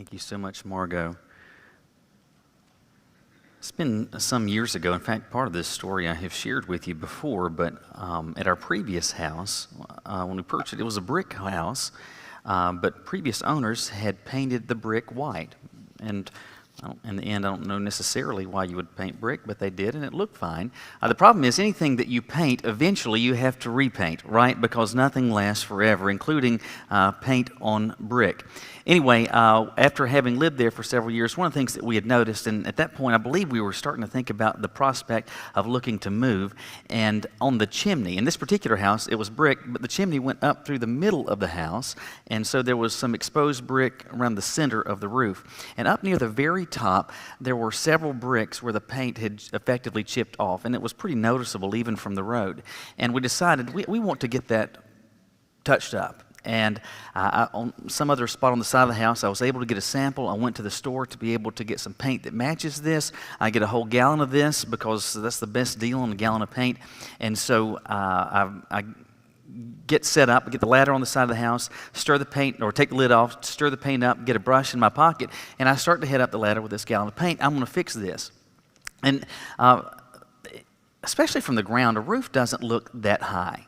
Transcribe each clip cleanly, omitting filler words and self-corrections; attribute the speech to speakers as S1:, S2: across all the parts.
S1: Thank you so much, Margot. It's been some years ago. In fact, part of this story I have shared with you before, but at our previous house, when we purchased it, it was a brick house, but previous owners had painted the brick white. And in the end, I don't know necessarily why you would paint brick, but they did, and it looked fine. The problem is anything that you paint, eventually you have to repaint, right? Because nothing lasts forever, including paint on brick. Anyway, after having lived there for several years, one of the things that we had noticed, and at that point I believe we were starting to think about the prospect of looking to move, and on the chimney, in this particular house it was brick, but the chimney went up through the middle of the house, and so there was some exposed brick around the center of the roof. And up near the very top, there were several bricks where the paint had effectively chipped off, and it was pretty noticeable even from the road. And we decided we want to get that touched up. And on some other spot on the side of the house, I was able to get a sample. I went to the store to be able to get some paint that matches this. I get a whole gallon of this because that's the best deal on a gallon of paint. And so I get set up, get the ladder on the side of the house, stir the paint, or take the lid off, stir the paint up, get a brush in my pocket, and I start to head up the ladder with this gallon of paint. I'm going to fix this. And especially from the ground, a roof doesn't look that high,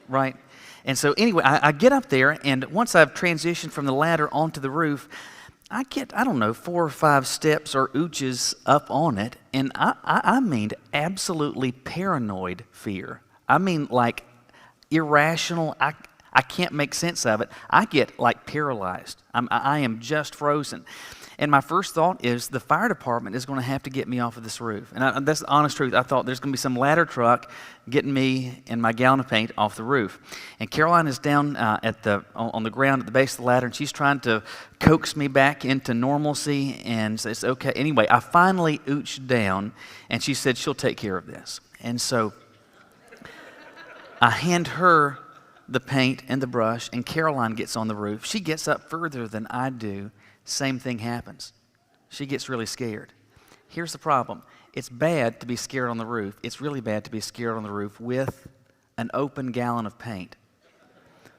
S1: right? And so anyway, I get up there, and once I've transitioned from the ladder onto the roof, I get, 4 or 5 steps or ooches up on it, and I mean absolutely paranoid fear. I mean like irrational, I can't make sense of it. I get like paralyzed. I am just frozen. And my first thought is the fire department is going to have to get me off of this roof. And that's the honest truth. I thought there's going to be some ladder truck getting me and my gallon of paint off the roof. And Caroline is down on the ground at the base of the ladder, and she's trying to coax me back into normalcy and says, okay. Anyway, I finally ooched down, and she said she'll take care of this. And so I hand her the paint and the brush, and Caroline gets on the roof. She gets up further than I do. Same thing happens. She gets really scared. Here's the problem. It's bad to be scared on the roof. It's really bad to be scared on the roof with an open gallon of paint.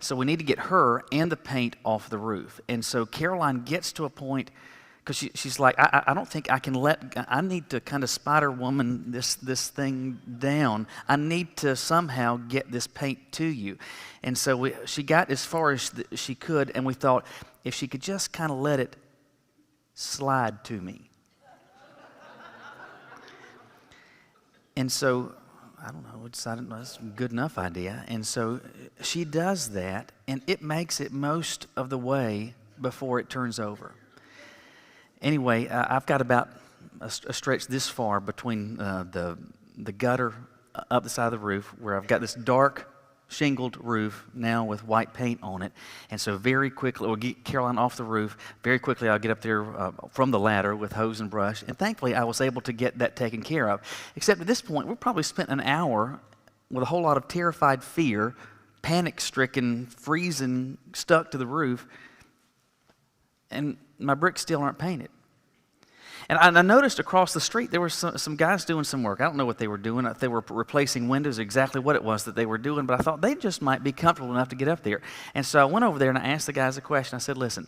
S1: So we need to get her and the paint off the roof. And so Caroline gets to a point, because she's like, I don't think I can I need to kind of Spider-Woman this thing down. I need to somehow get this paint to you. And so she got as far as she could, and we thought, if she could just kind of let it slide to me. And so, I don't know, we decided that's a good enough idea. And so she does that, and it makes it most of the way before it turns over. Anyway, I've got about a stretch this far between the gutter up the side of the roof, where I've got this dark shingled roof now with white paint on it. And so very quickly, we'll get Caroline off the roof. Very quickly, I'll get up there from the ladder with hose and brush. And thankfully, I was able to get that taken care of. Except at this point, we've probably spent an hour with a whole lot of terrified fear, panic-stricken, freezing, stuck to the roof. And my bricks still aren't painted. And I noticed across the street there were some guys doing some work. I don't know what they were doing. If they were replacing windows, exactly what it was that they were doing, but I thought they just might be comfortable enough to get up there. And so I went over there and I asked the guys a question. I said, listen,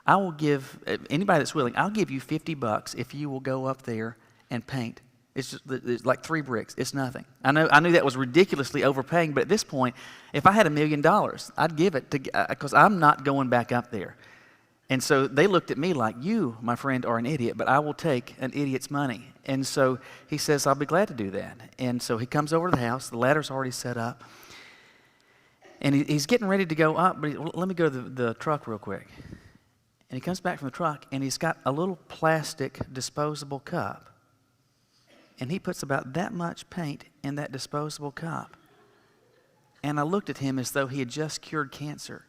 S1: I will give, anybody that's willing, I'll give you $50 if you will go up there and paint. It's like 3 bricks. It's nothing. I knew that was ridiculously overpaying, but at this point, if I had $1 million, I'd give it because I'm not going back up there. And so they looked at me like, you, my friend, are an idiot, but I will take an idiot's money. And so he says, I'll be glad to do that. And so he comes over to the house. The ladder's already set up. And he's getting ready to go up, but let me go to the truck real quick. And he comes back from the truck, and he's got a little plastic disposable cup. And he puts about that much paint in that disposable cup. And I looked at him as though he had just cured cancer.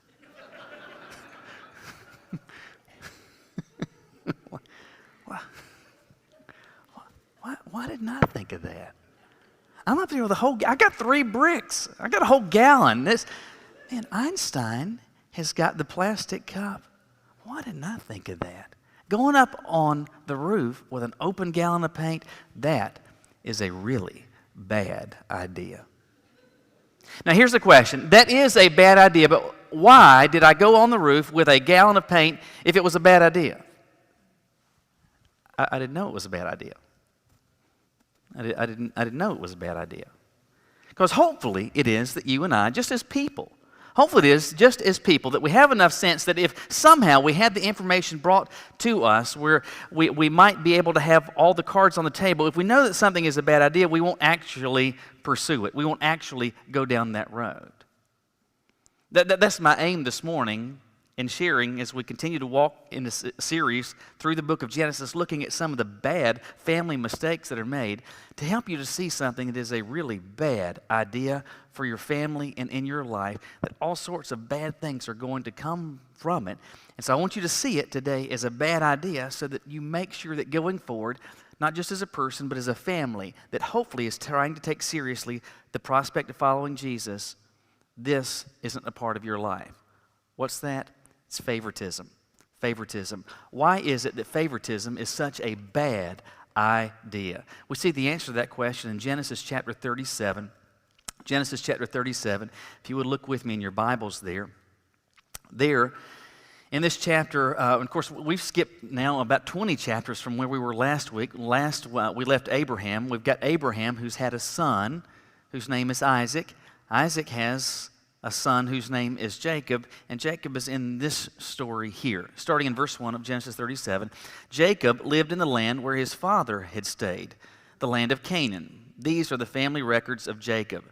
S1: Why didn't I think of that? I'm up there with I got 3 bricks. I got a whole gallon. Man, Einstein has got the plastic cup. Why didn't I think of that? Going up on the roof with an open gallon of paint, that is a really bad idea. Now, here's the question. That is a bad idea, but why did I go on the roof with a gallon of paint if it was a bad idea? I didn't know it was a bad idea. I didn't know it was a bad idea. Because hopefully it is that you and I, just as people, hopefully it is just as people that we have enough sense that if somehow we had the information brought to us where we might be able to have all the cards on the table, if we know that something is a bad idea, we won't actually pursue it. We won't actually go down that road. That's my aim this morning in sharing as we continue to walk in this series through the book of Genesis, looking at some of the bad family mistakes that are made, to help you to see something that is a really bad idea for your family and in your life, that all sorts of bad things are going to come from it. And so I want you to see it today as a bad idea so that you make sure that going forward, not just as a person, but as a family that hopefully is trying to take seriously the prospect of following Jesus, this isn't a part of your life. What's that? It's favoritism. Favoritism. Why is it that favoritism is such a bad idea? We see the answer to that question in Genesis chapter 37. Genesis chapter 37. If you would look with me in your Bibles there. There, in this chapter, of course, we've skipped now about 20 chapters from where we were last week. We left Abraham. We've got Abraham who's had a son whose name is Isaac. Isaac has a son whose name is Jacob, and Jacob is in this story here. Starting in verse 1 of Genesis 37, Jacob lived in the land where his father had stayed, the land of Canaan. These are the family records of Jacob.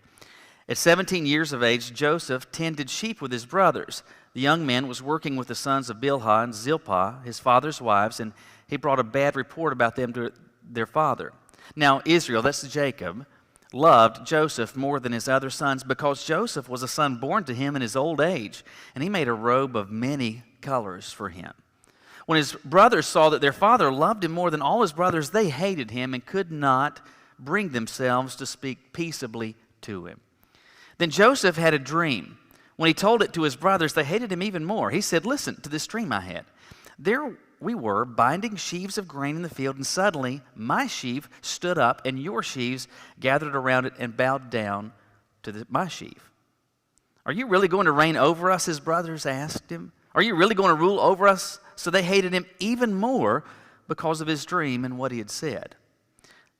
S1: At 17 years of age, Joseph tended sheep with his brothers. The young man was working with the sons of Bilhah and Zilpah, his father's wives, and he brought a bad report about them to their father. Now Israel, that's Jacob, loved Joseph more than his other sons because Joseph was a son born to him in his old age, and he made a robe of many colors for him. When his brothers saw that their father loved him more than all his brothers, they hated him and could not bring themselves to speak peaceably to him. Then Joseph had a dream. When he told it to his brothers, they hated him even more. He said, "Listen to this dream I had. There we were binding sheaves of grain in the field, and suddenly my sheaf stood up, and your sheaves gathered around it and bowed down to my sheaf." "Are you really going to reign over us?" his brothers asked him. "Are you really going to rule over us?" So they hated him even more because of his dream and what he had said.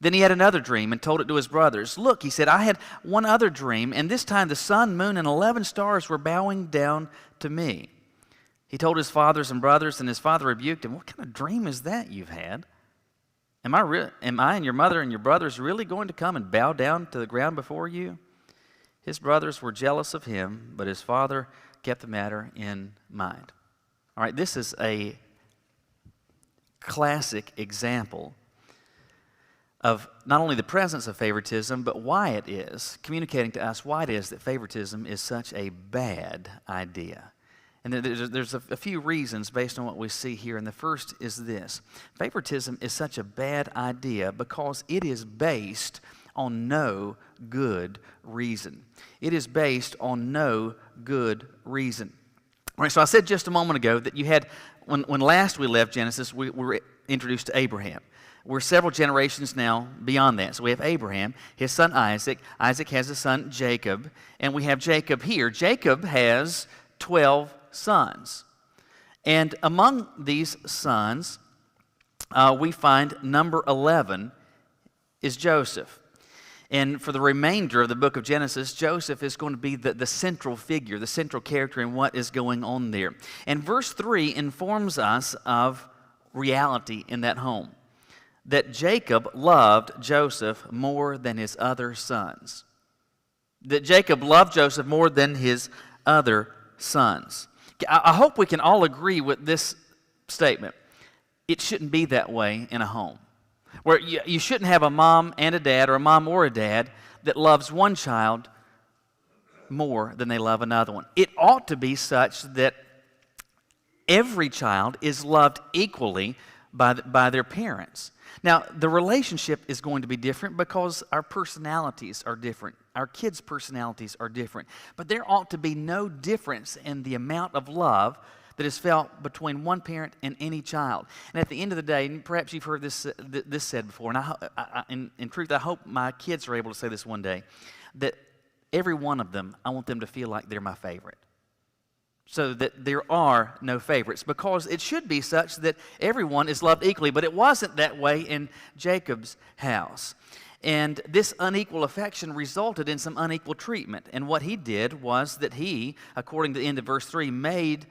S1: Then he had another dream and told it to his brothers. "Look," he said, "I had one other dream, and this time the sun, moon, and 11 stars were bowing down to me." He told his fathers and brothers, and his father rebuked him. "What kind of dream is that you've had? Am I and your mother and your brothers really going to come and bow down to the ground before you?" His brothers were jealous of him, but his father kept the matter in mind. All right, this is a classic example of not only the presence of favoritism, but why it is, communicating to us why it is that favoritism is such a bad idea. And there's a few reasons based on what we see here. And the first is this. Favoritism is such a bad idea because it is based on no good reason. It is based on no good reason. All right, so I said just a moment ago that you had, when last we left Genesis, we were introduced to Abraham. We're several generations now beyond that. So we have Abraham, his son Isaac. Isaac has a son Jacob, and we have Jacob here. Jacob has 12 sons. And among these sons, we find number 11 is Joseph. And for the remainder of the book of Genesis, Joseph is going to be the central figure, the central character in what is going on there. And verse 3 informs us of reality in that home, that Jacob loved Joseph more than his other sons. That Jacob loved Joseph more than his other sons. I hope we can all agree with this statement. It shouldn't be that way in a home, where you shouldn't have a mom and a dad, or a mom or a dad, that loves one child more than they love another one. It ought to be such that every child is loved equally by their parents. Now, the relationship is going to be different because our personalities are different. Our kids' personalities are different. But there ought to be no difference in the amount of love that is felt between one parent and any child. And at the end of the day, and perhaps you've heard this said before, and in truth, I hope my kids are able to say this one day, that every one of them, I want them to feel like they're my favorite. So that there are no favorites, because it should be such that everyone is loved equally, but it wasn't that way in Jacob's house. And this unequal affection resulted in some unequal treatment. And what he did was that he, according to the end of verse 3, made,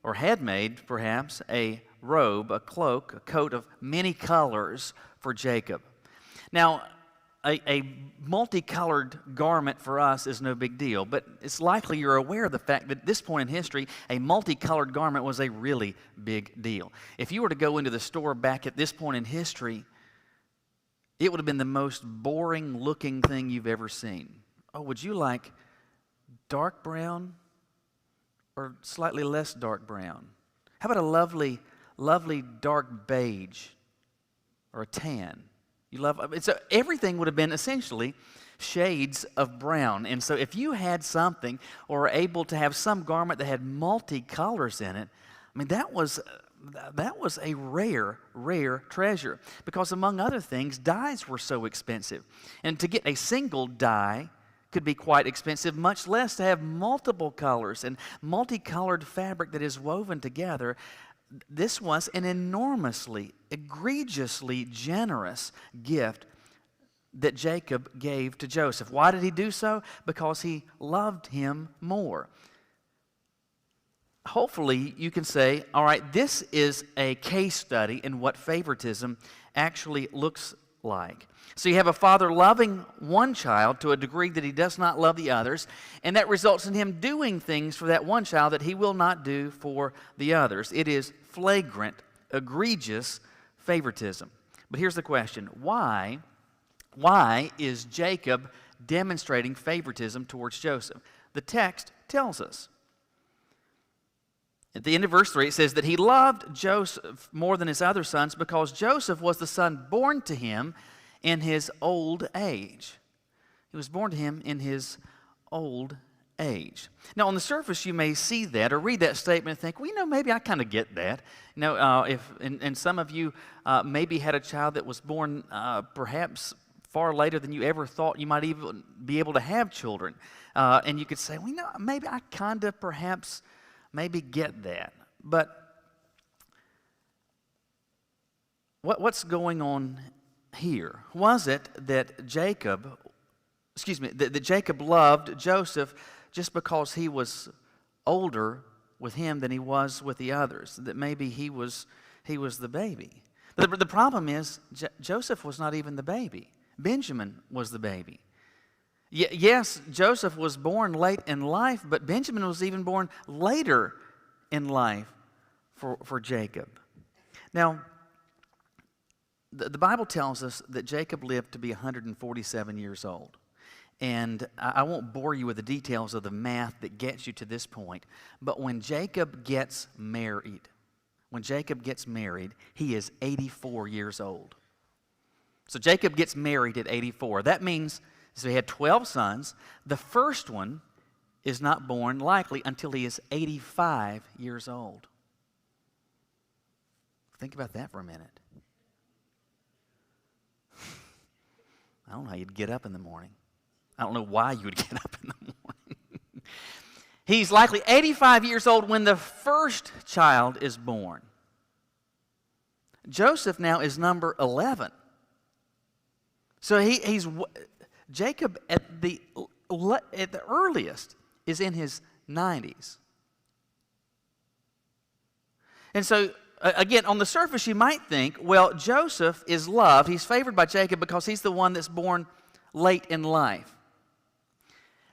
S1: or had made perhaps, a robe, a cloak, a coat of many colors for Jacob. Now, a multicolored garment for us is no big deal, but it's likely you're aware of the fact that at this point in history, a multicolored garment was a really big deal. If you were to go into the store back at this point in history, it would have been the most boring looking thing you've ever seen. Oh, would you like dark brown or slightly less dark brown? How about a lovely dark beige or a tan? Everything would have been essentially shades of brown. And so if you had something or were able to have some garment that had multicolors in it, I mean, that was a rare treasure, because among other things, dyes were so expensive. And to get a single dye could be quite expensive, much less to have multiple colors and multicolored fabric that is woven together. This was an enormously, egregiously generous gift that Jacob gave to Joseph. Why did he do so? Because he loved him more. Hopefully you can say, all right, this is a case study in what favoritism actually looks like. So you have a father loving one child to a degree that he does not love the others, and that results in him doing things for that one child that he will not do for the others. It is flagrant, egregious favoritism. But here's the question. Why is Jacob demonstrating favoritism towards Joseph? The text tells us. At the end of verse 3, it says that he loved Joseph more than his other sons because Joseph was the son born to him in his old age. He was born to him in his old age. Now, on the surface, you may see that or read that statement and think, well, maybe I kind of get that. And some of you maybe had a child that was born perhaps far later than you ever thought you might even be able to have children. And you could say, well, maybe I kind of perhaps maybe get that. But what's going on here? Was it that Jacob loved Joseph just because he was older with him than he was with the others? That maybe he was the baby. But the problem is Joseph was not even the baby. Benjamin was the baby. Yes, Joseph was born late in life, but Benjamin was even born later in life for Jacob. Now, the Bible tells us that Jacob lived to be 147 years old. And I won't bore you with the details of the math that gets you to this point, but when Jacob gets married, he is 84 years old. So Jacob gets married at 84. That means, so he had 12 sons. The first one is not born likely until he is 85 years old. Think about that for a minute. I don't know how you'd get up in the morning. I don't know why you would get up in the morning. He's likely 85 years old when the first child is born. Joseph now is number 11. So he's Jacob at the earliest is in his 90s. And so, again, on the surface you might think, well, Joseph is loved. He's favored by Jacob because he's the one that's born late in life.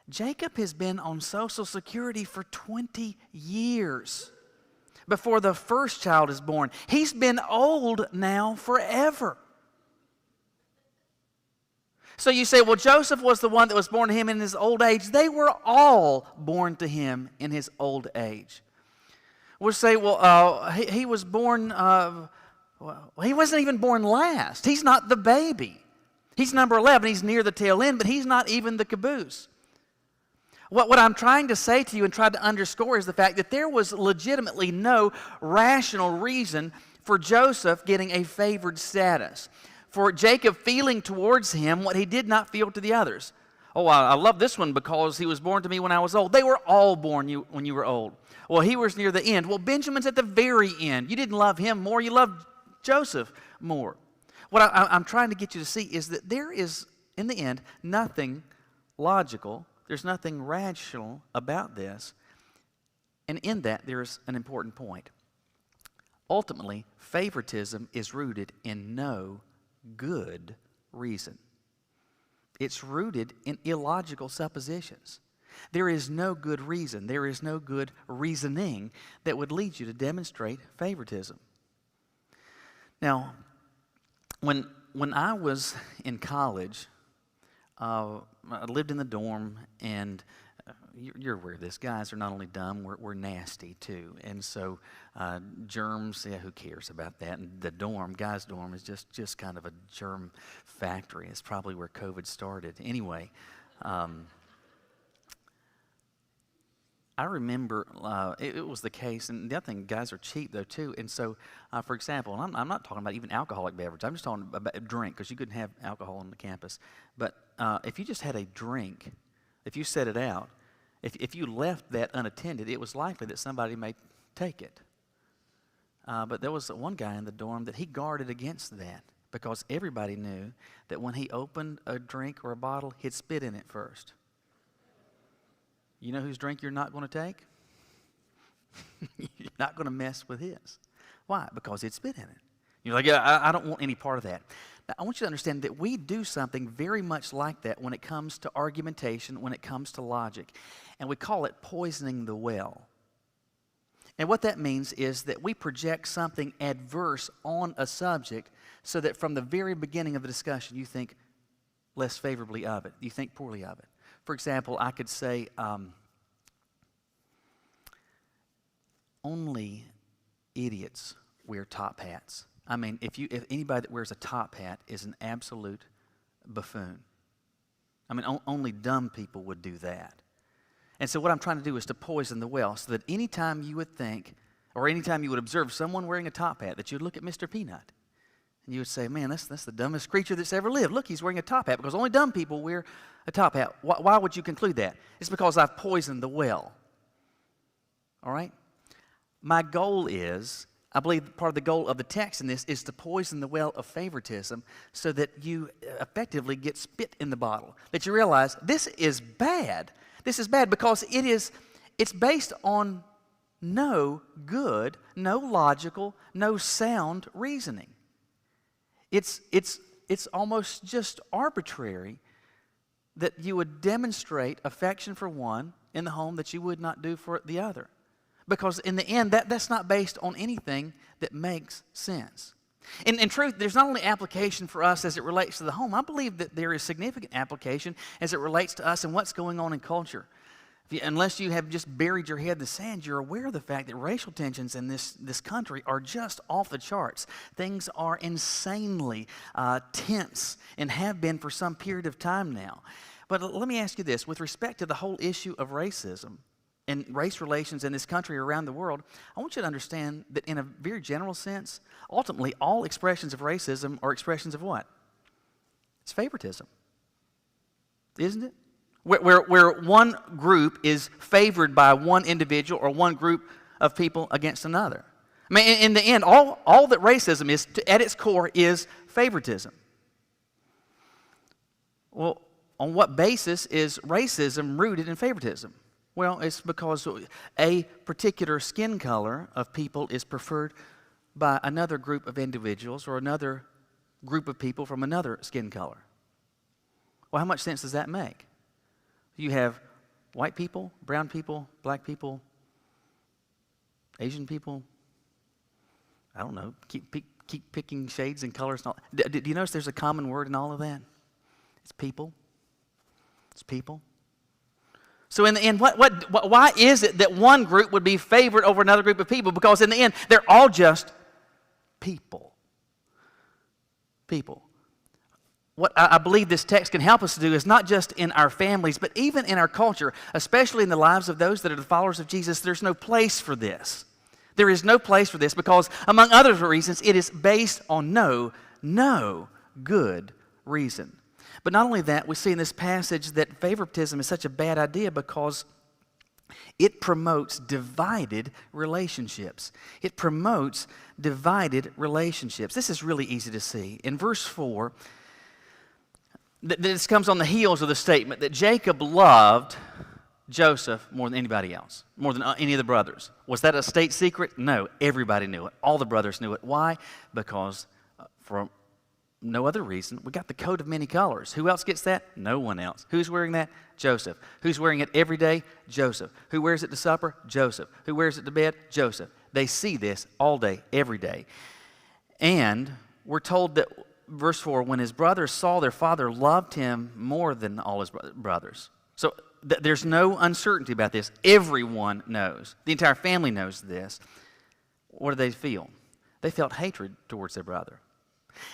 S1: Jacob has been on Social Security for 20 years before the first child is born. He's been old now forever. So you say, well, Joseph was the one that was born to him in his old age. They were all born to him in his old age. We'll say, well, he was born, he wasn't even born last. He's not the baby. He's number 11. He's near the tail end, but he's not even the caboose. What I'm trying to say to you and try to underscore is the fact that there was legitimately no rational reason for Joseph getting a favored status, for Jacob feeling towards him what he did not feel to the others. Oh, I love this one because he was born to me when I was old. They were all born when you were old. Well, he was near the end. Well, Benjamin's at the very end. You didn't love him more. You loved Joseph more. What I'm trying to get you to see is that there is, in the end, nothing logical. There's nothing rational about this. And in that, there's an important point. Ultimately, favoritism is rooted in no good reason. It's rooted in illogical suppositions. There is no good reason, there is no good reasoning that would lead you to demonstrate favoritism. Now, when I was in college, I lived in the dorm, and you're aware of this. Guys are not only dumb, we're nasty too. And so germs, yeah, who cares about that? And the dorm, guys' dorm, is just kind of a germ factory. It's probably where COVID started. Anyway, I remember it was the case, and the other thing, guys are cheap though too. And so, for example, and I'm not talking about even alcoholic beverage. I'm just talking about a drink, because you couldn't have alcohol on the campus. But if you just had a drink, if you set it out, if you left that unattended, it was likely that somebody may take it. But there was one guy in the dorm that he guarded against that, because everybody knew that when he opened a drink or a bottle, he'd spit in it first. You know whose drink you're not going to take? You're not going to mess with his. Why? Because he'd spit in it. You're like, yeah, I don't want any part of that. Now, I want you to understand that we do something very much like that when it comes to argumentation, when it comes to logic. And we call it poisoning the well. And what that means is that we project something adverse on a subject so that from the very beginning of the discussion you think less favorably of it. You think poorly of it. For example, I could say, only idiots wear top hats. I mean, if anybody that wears a top hat is an absolute buffoon. I mean, only dumb people would do that. And so what I'm trying to do is to poison the well, so that anytime you would think, or anytime you would observe someone wearing a top hat, that you'd look at Mr. Peanut, and you would say, man, that's the dumbest creature that's ever lived. Look, he's wearing a top hat, because only dumb people wear a top hat. Why would you conclude that? It's because I've poisoned the well. All right? My goal is, I believe part of the goal of the text in this is to poison the well of favoritism so that you effectively get spit in the bottle. That you realize this is bad. This is bad because it's based on no good, no logical, no sound reasoning. It's almost just arbitrary that you would demonstrate affection for one in the home that you would not do for the other. Because in the end, that's not based on anything that makes sense. In truth, there's not only application for us as it relates to the home. I believe that there is significant application as it relates to us and what's going on in culture. Unless you have just buried your head in the sand, you're aware of the fact that racial tensions in this country are just off the charts. Things are insanely tense and have been for some period of time now. But let me ask you this. With respect to the whole issue of racism and race relations in this country or around the world, I want you to understand that in a very general sense, ultimately all expressions of racism are expressions of what? It's favoritism. Isn't it? Where one group is favored by one individual or one group of people against another. I mean, in the end, all that racism is, at its core, is favoritism. Well, on what basis is racism rooted in favoritism? Well, it's because a particular skin color of people is preferred by another group of individuals or another group of people from another skin color. Well, how much sense does that make? You have white people, brown people, black people, Asian people. I don't know. Keep picking shades and colors. And all. Do you notice there's a common word in all of that? It's people. It's people. So in the end, why is it that one group would be favored over another group of people? Because in the end, they're all just people. People. What I believe this text can help us to do is not just in our families, but even in our culture, especially in the lives of those that are the followers of Jesus, there's no place for this. There is no place for this because, among other reasons, it is based on no good reason. But not only that, we see in this passage that favoritism is such a bad idea because it promotes divided relationships. It promotes divided relationships. This is really easy to see. In verse 4, this comes on the heels of the statement that Jacob loved Joseph more than anybody else, more than any of the brothers. Was that a state secret? No, everybody knew it. All the brothers knew it. Why? Because for no other reason, we got the coat of many colors. Who else gets that? No one else. Who's wearing that? Joseph. Who's wearing it every day? Joseph. Who wears it to supper? Joseph. Who wears it to bed? Joseph. They see this all day, every day. And we're told that, verse 4, when his brothers saw their father loved him more than all his brothers. So there's no uncertainty about this. Everyone knows. The entire family knows this. What do they feel? They felt hatred towards their brother.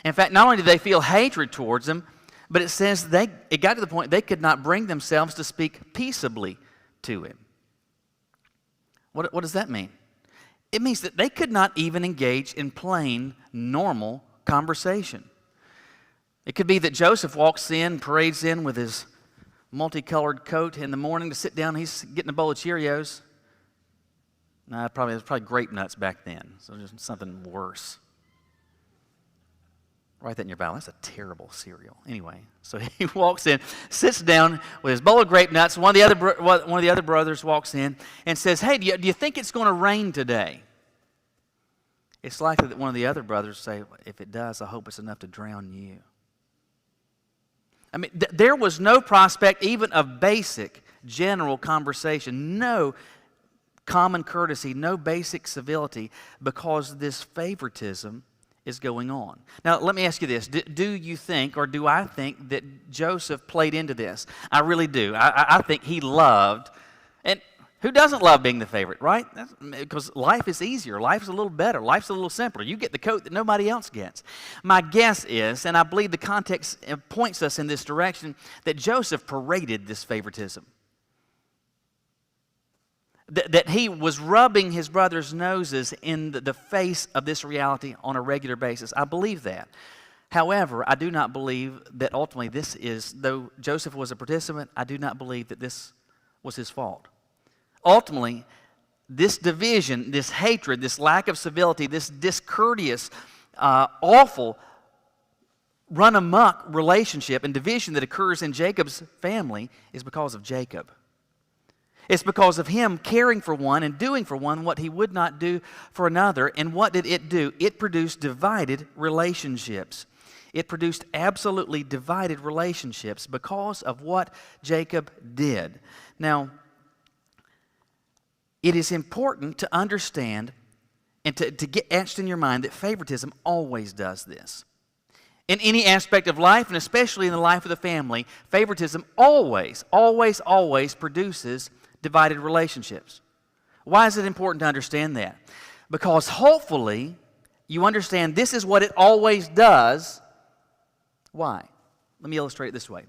S1: In fact, not only did they feel hatred towards him, but it says it got to the point they could not bring themselves to speak peaceably to him. What does that mean? It means that they could not even engage in plain, normal conversation. It could be that Joseph walks in, parades in with his multicolored coat in the morning to sit down. He's getting a bowl of Cheerios. No, it was probably grape nuts back then, so just something worse. Write that in your Bible. That's a terrible cereal. Anyway, so he walks in, sits down with his bowl of grape nuts. One of the other brothers walks in and says, "Hey, do you think it's going to rain today?" It's likely that one of the other brothers say, "If it does, I hope it's enough to drown you." I mean, there was no prospect even of basic general conversation, no common courtesy, no basic civility, because this favoritism is going on. Now, let me ask you this. Do you think, or do I think, that Joseph played into this? I really do. I think he loved, and who doesn't love being the favorite, right? Because life is easier. Life's a little better. Life's a little simpler. You get the coat that nobody else gets. My guess is, and I believe the context points us in this direction, that Joseph paraded this favoritism. That he was rubbing his brothers' noses in the face of this reality on a regular basis. I believe that. However, I do not believe that ultimately though Joseph was a participant, I do not believe that this was his fault. Ultimately, this division, this hatred, this lack of civility, this discourteous, awful, run-amok relationship and division that occurs in Jacob's family is because of Jacob. It's because of him caring for one and doing for one what he would not do for another. And what did it do? It produced divided relationships. It produced absolutely divided relationships because of what Jacob did. Now, it is important to understand and to get etched in your mind that favoritism always does this. In any aspect of life, and especially in the life of the family, favoritism always produces divided relationships. Why is it important to understand that? Because hopefully you understand this is what it always does. Why? Let me illustrate it this way.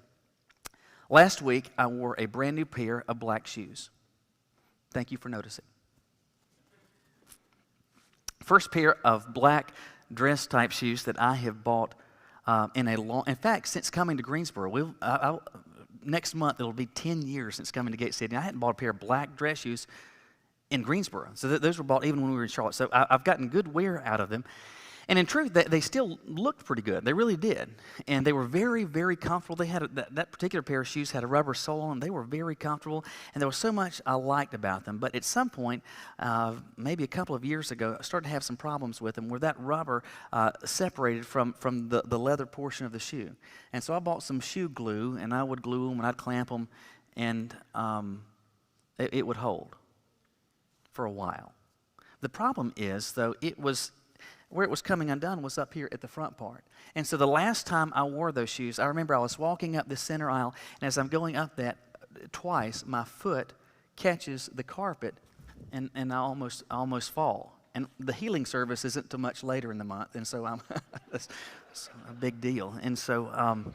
S1: Last week I wore a brand new pair of black shoes. Thank you for noticing. First pair of black dress type shoes that I have bought in fact, since coming to Greensboro. Next month, it'll be 10 years since coming to Gate City. I hadn't bought a pair of black dress shoes in Greensboro. So those were bought even when we were in Charlotte. So I've gotten good wear out of them. And in truth, they still looked pretty good. They really did. And they were very, very comfortable. They had that particular pair of shoes had a rubber sole on them. They were very comfortable. And there was so much I liked about them. But at some point, maybe a couple of years ago, I started to have some problems with them where that rubber separated from the leather portion of the shoe. And so I bought some shoe glue, and I would glue them, and I'd clamp them, and it would hold for a while. The problem is, though, where it was coming undone was up here at the front part. And so the last time I wore those shoes, I remember I was walking up the center aisle, and as I'm going up that twice, my foot catches the carpet, and I almost fall. And the healing service isn't too much later in the month, and so it's a big deal. And so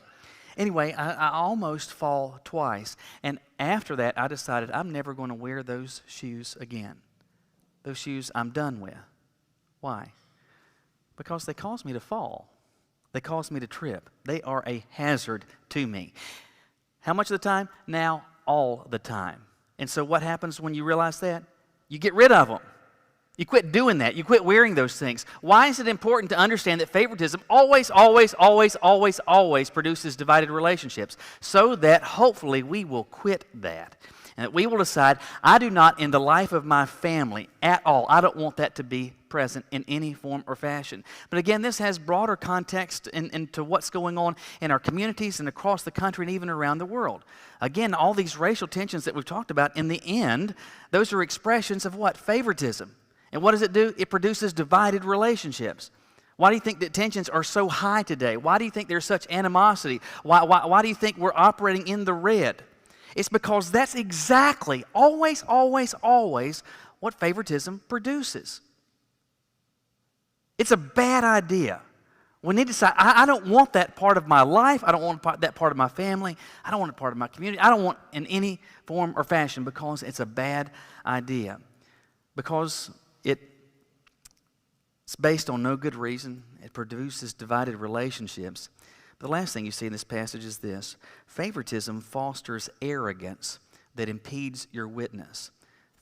S1: anyway, I almost fall twice. And after that, I decided I'm never going to wear those shoes again. Those shoes I'm done with. Why? Because they caused me to fall. They cause me to trip. They are a hazard to me. How much of the time? Now, all the time. And so what happens when you realize that? You get rid of them. You quit doing that. You quit wearing those things. Why is it important to understand that favoritism always, always, always, always, always produces divided relationships? So that hopefully we will quit that. And that we will decide, I do not, in the life of my family at all, I don't want that to be present in any form or fashion. But again, this has broader context into what's going on in our communities and across the country and even around the world. Again, all these racial tensions that we've talked about, in the end, those are expressions of what? Favoritism. And what does it do? It produces divided relationships. Why do you think that tensions are so high today? Why do you think there's such animosity? Why do you think we're operating in the red? It's because that's exactly, always, always, always what favoritism produces. It's a bad idea. We need to decide, I don't want that part of my life. I don't want that part of my family. I don't want it part of my community. I don't want in any form or fashion, because it's a bad idea. Because it's based on no good reason. It produces divided relationships. The last thing you see in this passage is this: favoritism fosters arrogance that impedes your witness.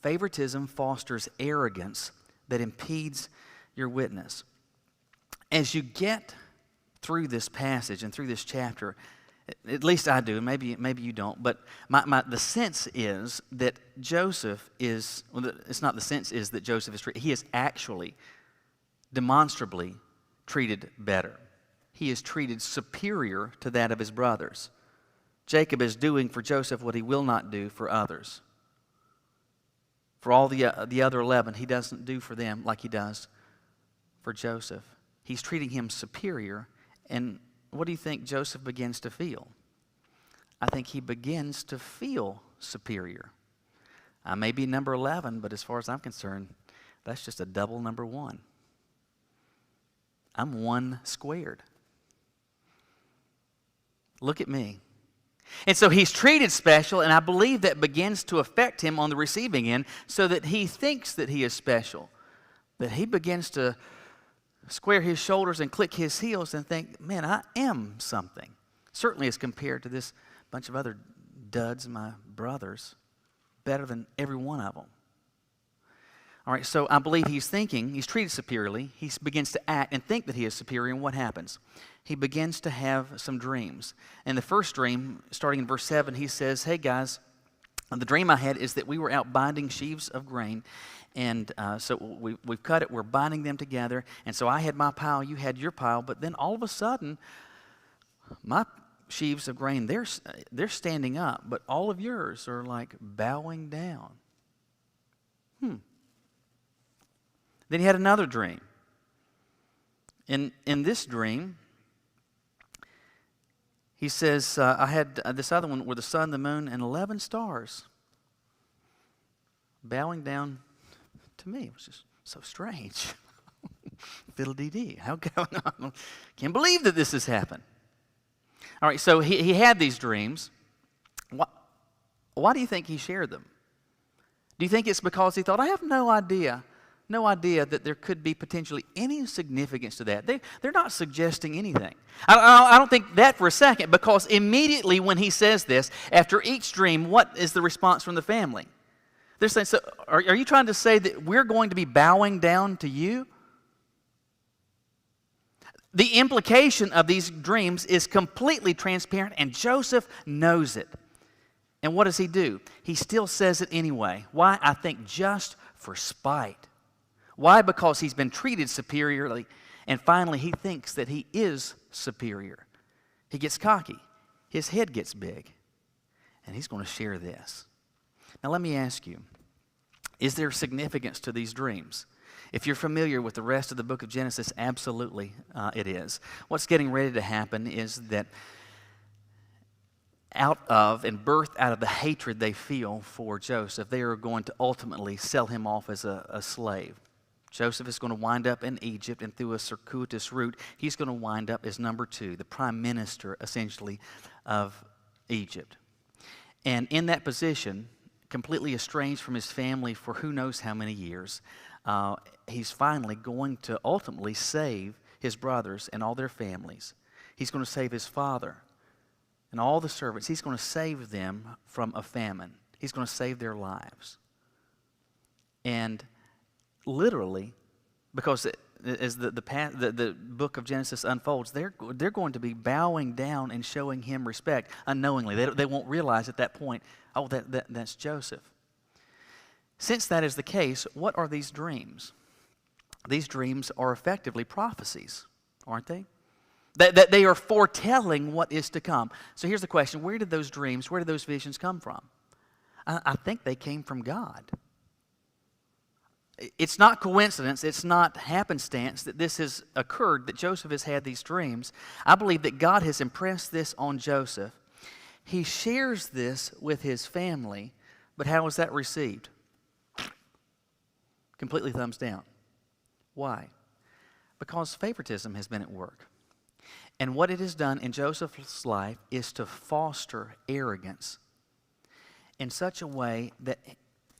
S1: Favoritism fosters arrogance that impedes your witness. As you get through this passage and through this chapter, at least I do, maybe you don't, but the sense is that Joseph is, well, it's not the sense is that Joseph is treated, he is actually demonstrably treated better. He is treated superior to that of his brothers. Jacob is doing for Joseph what he will not do for others. For all the other 11, he doesn't do for them like he does for Joseph. He's treating him superior, and what do you think Joseph begins to feel? I think he begins to feel superior. I may be number 11, but as far as I'm concerned, that's just a double number 1. I'm 1 squared. Look at me. And so he's treated special, and I believe that begins to affect him on the receiving end, so that he thinks that he is special. That he begins to square his shoulders and click his heels and think, man, I am something. Certainly as compared to this bunch of other duds, my brothers, better than every one of them. All right, so I believe he's thinking, he's treated superiorly. He begins to act and think that he is superior, and what happens? He begins to have some dreams. And the first dream, starting in verse 7, he says, hey guys, the dream I had is that we were out binding sheaves of grain, and so we've cut it, we're binding them together, and so I had my pile, you had your pile, but then all of a sudden, my sheaves of grain, they're standing up, but all of yours are like bowing down. Then he had another dream. In this dream, he says, I had this other one where the sun, the moon, and 11 stars bowing down to me. It was just so strange. Fiddle-dee-dee. How going on? Can't believe that this has happened. All right, so he had these dreams. Why do you think he shared them? Do you think it's because he thought, I have no idea that there could be potentially any significance to that? They're not suggesting anything. I don't think that for a second, because immediately when he says this, after each dream, what is the response from the family? They're saying, so are you trying to say that we're going to be bowing down to you? The implication of these dreams is completely transparent, and Joseph knows it. And what does he do? He still says it anyway. Why? I think just for spite. Why? Because he's been treated superiorly, and finally he thinks that he is superior. He gets cocky. His head gets big, and he's going to share this. Now let me ask you, is there significance to these dreams? If you're familiar with the rest of the book of Genesis, absolutely it is. What's getting ready to happen is that out of and birthed out of the hatred they feel for Joseph, they are going to ultimately sell him off as a slave. Joseph is going to wind up in Egypt, and through a circuitous route, he's going to wind up as number 2, the prime minister, essentially, of Egypt. And in that position, completely estranged from his family for who knows how many years, he's finally going to ultimately save his brothers and all their families. He's going to save his father and all the servants. He's going to save them from a famine. He's going to save their lives. And literally, because as the book of Genesis unfolds, they're going to be bowing down and showing him respect unknowingly. They won't realize at that point, oh, that's Joseph. Since that is the case, what are these dreams? These dreams are effectively prophecies, aren't they? That they are foretelling what is to come. So here's the question: where did those dreams, where did those visions come from? I think they came from God. It's not coincidence, it's not happenstance that this has occurred, that Joseph has had these dreams. I believe that God has impressed this on Joseph. He shares this with his family, but how was that received? Completely thumbs down. Why? Because favoritism has been at work. And what it has done in Joseph's life is to foster arrogance in such a way that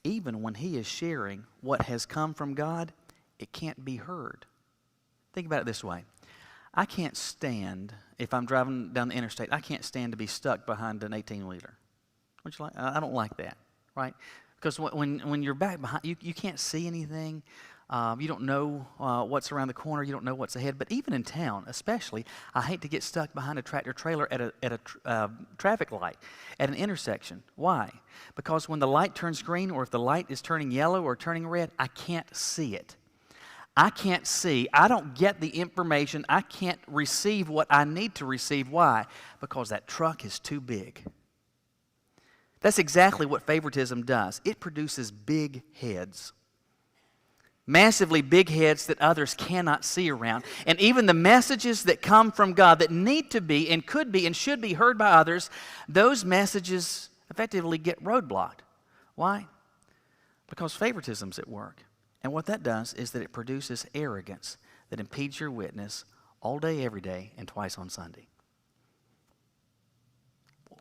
S1: even when he is sharing what has come from God, it can't be heard. Think about it this way. I can't stand, if I'm driving down the interstate, I can't stand to be stuck behind an 18-wheeler. Don't you like? I don't like that, right? Because when you're back behind, you can't see anything. You don't know what's around the corner. You don't know what's ahead. But even in town, especially, I hate to get stuck behind a tractor trailer at a traffic light, at an intersection. Why? Because when the light turns green, or if the light is turning yellow or turning red, I can't see it. I can't see. I don't get the information. I can't receive what I need to receive. Why? Because that truck is too big. That's exactly what favoritism does. It produces big heads. Massively big heads that others cannot see around. And even the messages that come from God that need to be and could be and should be heard by others, those messages effectively get roadblocked. Why? Because favoritism's at work. And what that does is that it produces arrogance that impedes your witness all day, every day, and twice on Sunday.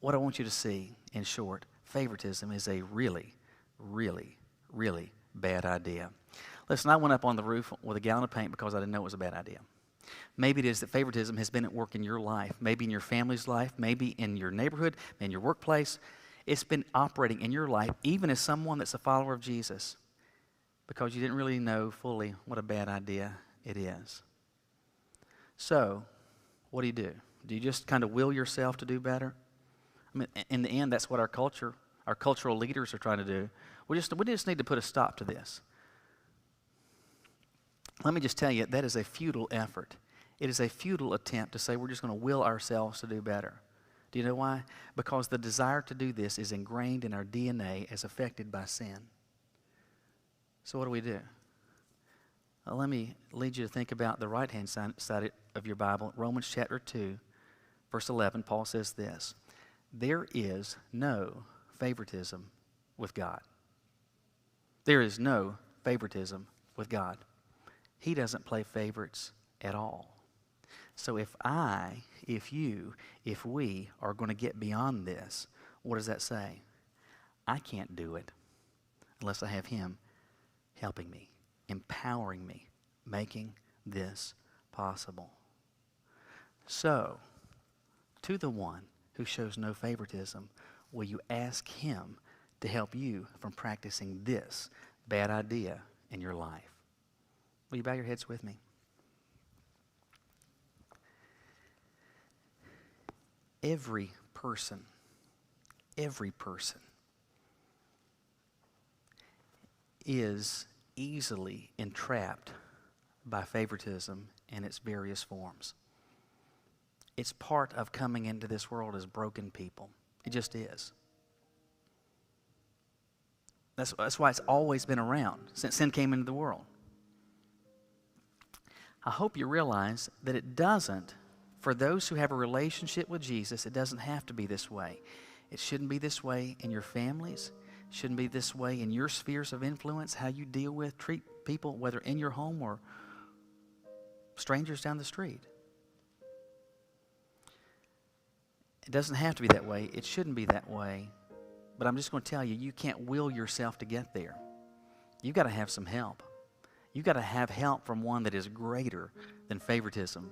S1: What I want you to see, in short, favoritism is a really, really, really bad idea. Listen, I went up on the roof with a gallon of paint because I didn't know it was a bad idea. Maybe it is that favoritism has been at work in your life, maybe in your family's life, maybe in your neighborhood, in your workplace. It's been operating in your life, even as someone that's a follower of Jesus, because you didn't really know fully what a bad idea it is. So, what do? Do you just kind of will yourself to do better? I mean, in the end, that's what our cultural leaders are trying to do. We just need to put a stop to this. Let me just tell you, that is a futile effort. It is a futile attempt to say we're just going to will ourselves to do better. Do you know why? Because the desire to do this is ingrained in our DNA as affected by sin. So what do? Well, let me lead you to think about the right-hand side of your Bible. Romans chapter 2, verse 11, Paul says this: there is no favoritism with God. There is no favoritism with God. He doesn't play favorites at all. So if we are going to get beyond this, what does that say? I can't do it unless I have Him helping me, empowering me, making this possible. So, to the one who shows no favoritism, will you ask Him to help you from practicing this bad idea in your life? Will you bow your heads with me? Every person is easily entrapped by favoritism in its various forms. It's part of coming into this world as broken people. It just is. That's why it's always been around, since sin came into the world. I hope you realize that it doesn't, for those who have a relationship with Jesus, it doesn't have to be this way. It shouldn't be this way in your families. It shouldn't be this way in your spheres of influence, how you treat people, whether in your home or strangers down the street. It doesn't have to be that way. It shouldn't be that way. But I'm just going to tell you, you can't will yourself to get there. You've got to have some help. You got to have help from one that is greater than favoritism,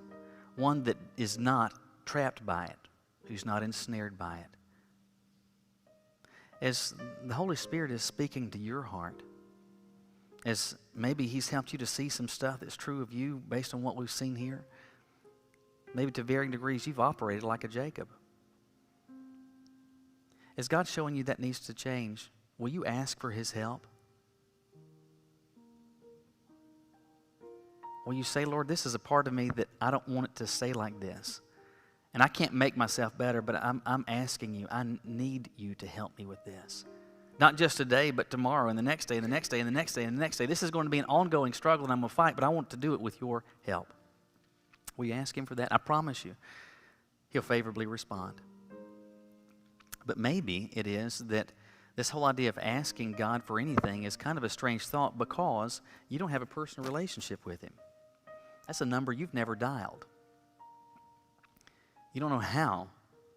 S1: one that is not trapped by it, who's not ensnared by it. As the Holy Spirit is speaking to your heart, as maybe He's helped you to see some stuff that's true of you based on what we've seen here, maybe to varying degrees you've operated like a Jacob. As God's showing you that needs to change, will you ask for His help? Will you say, Lord, this is a part of me that I don't want it to stay like this. And I can't make myself better, but I'm asking you, I need you to help me with this. Not just today, but tomorrow and the next day and the next day and the next day and the next day. This is going to be an ongoing struggle and I'm going to fight, but I want to do it with your help. Will you ask Him for that? I promise you, He'll favorably respond. But maybe it is that this whole idea of asking God for anything is kind of a strange thought because you don't have a personal relationship with Him. That's a number you've never dialed. You don't know how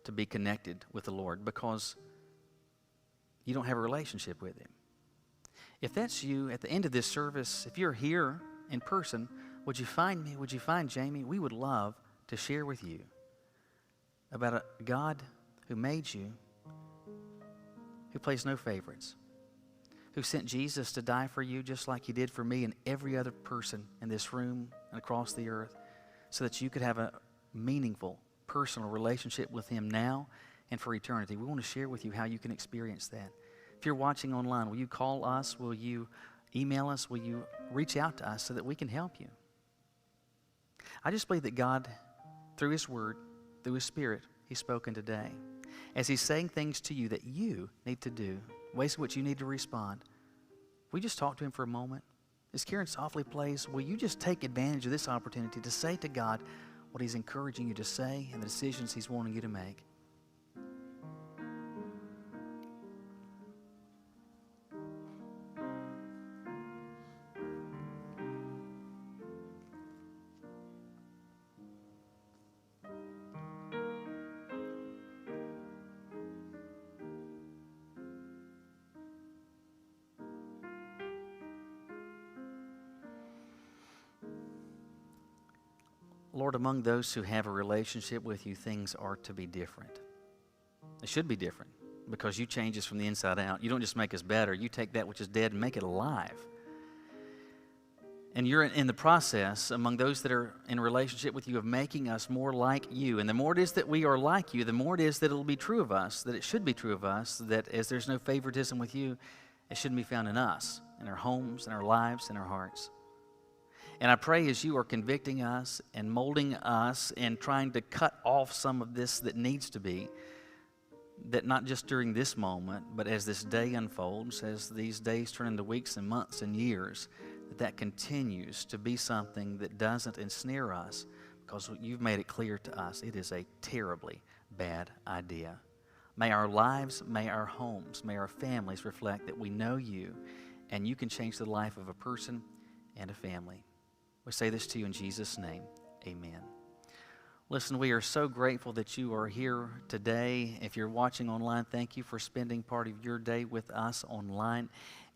S1: to be connected with the Lord because you don't have a relationship with Him. If that's you, at the end of this service, if you're here in person, would you find me? Would you find Jamie? We would love to share with you about a God who made you, who plays no favorites, who sent Jesus to die for you just like He did for me and every other person in this room and across the earth, so that you could have a meaningful, personal relationship with Him now and for eternity. We want to share with you how you can experience that. If you're watching online, will you call us? Will you email us? Will you reach out to us so that we can help you? I just believe that God, through His Word, through His Spirit, He's spoken today. As He's saying things to you that you need to do, ways in which you need to respond, will you just talk to Him for a moment? As Karen softly plays, will you just take advantage of this opportunity to say to God what He's encouraging you to say and the decisions He's wanting you to make? Lord, among those who have a relationship with you, things are to be different. They should be different because you change us from the inside out. You don't just make us better. You take that which is dead and make it alive. And you're in the process, among those that are in a relationship with you, of making us more like you. And the more it is that we are like you, the more it is that it'll be true of us, that it should be true of us, that as there's no favoritism with you, it shouldn't be found in us, in our homes, in our lives, in our hearts. And I pray as you are convicting us and molding us and trying to cut off some of this that needs to be, that not just during this moment, but as this day unfolds, as these days turn into weeks and months and years, that continues to be something that doesn't ensnare us, because you've made it clear to us it is a terribly bad idea. May our lives, may our homes, may our families reflect that we know you and you can change the life of a person and a family. We say this to you in Jesus' name, amen. Listen, we are so grateful that you are here today. If you're watching online, thank you for spending part of your day with us online.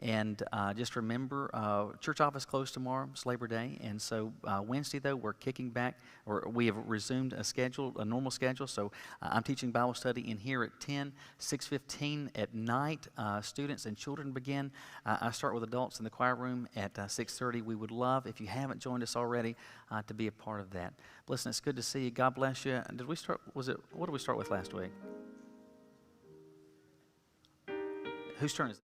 S1: And just remember, church office closed tomorrow. It's Labor Day. And so Wednesday, though, we're kicking back, or we have resumed a normal schedule. So I'm teaching Bible study in here at 10, 6:15 at night. Students and children begin. I start with adults in the choir room at 6:30. We would love, if you haven't joined us already, to be a part of that. Listen, it's good to see you. God bless you. Did we start? What did we start with last week? Whose turn is it?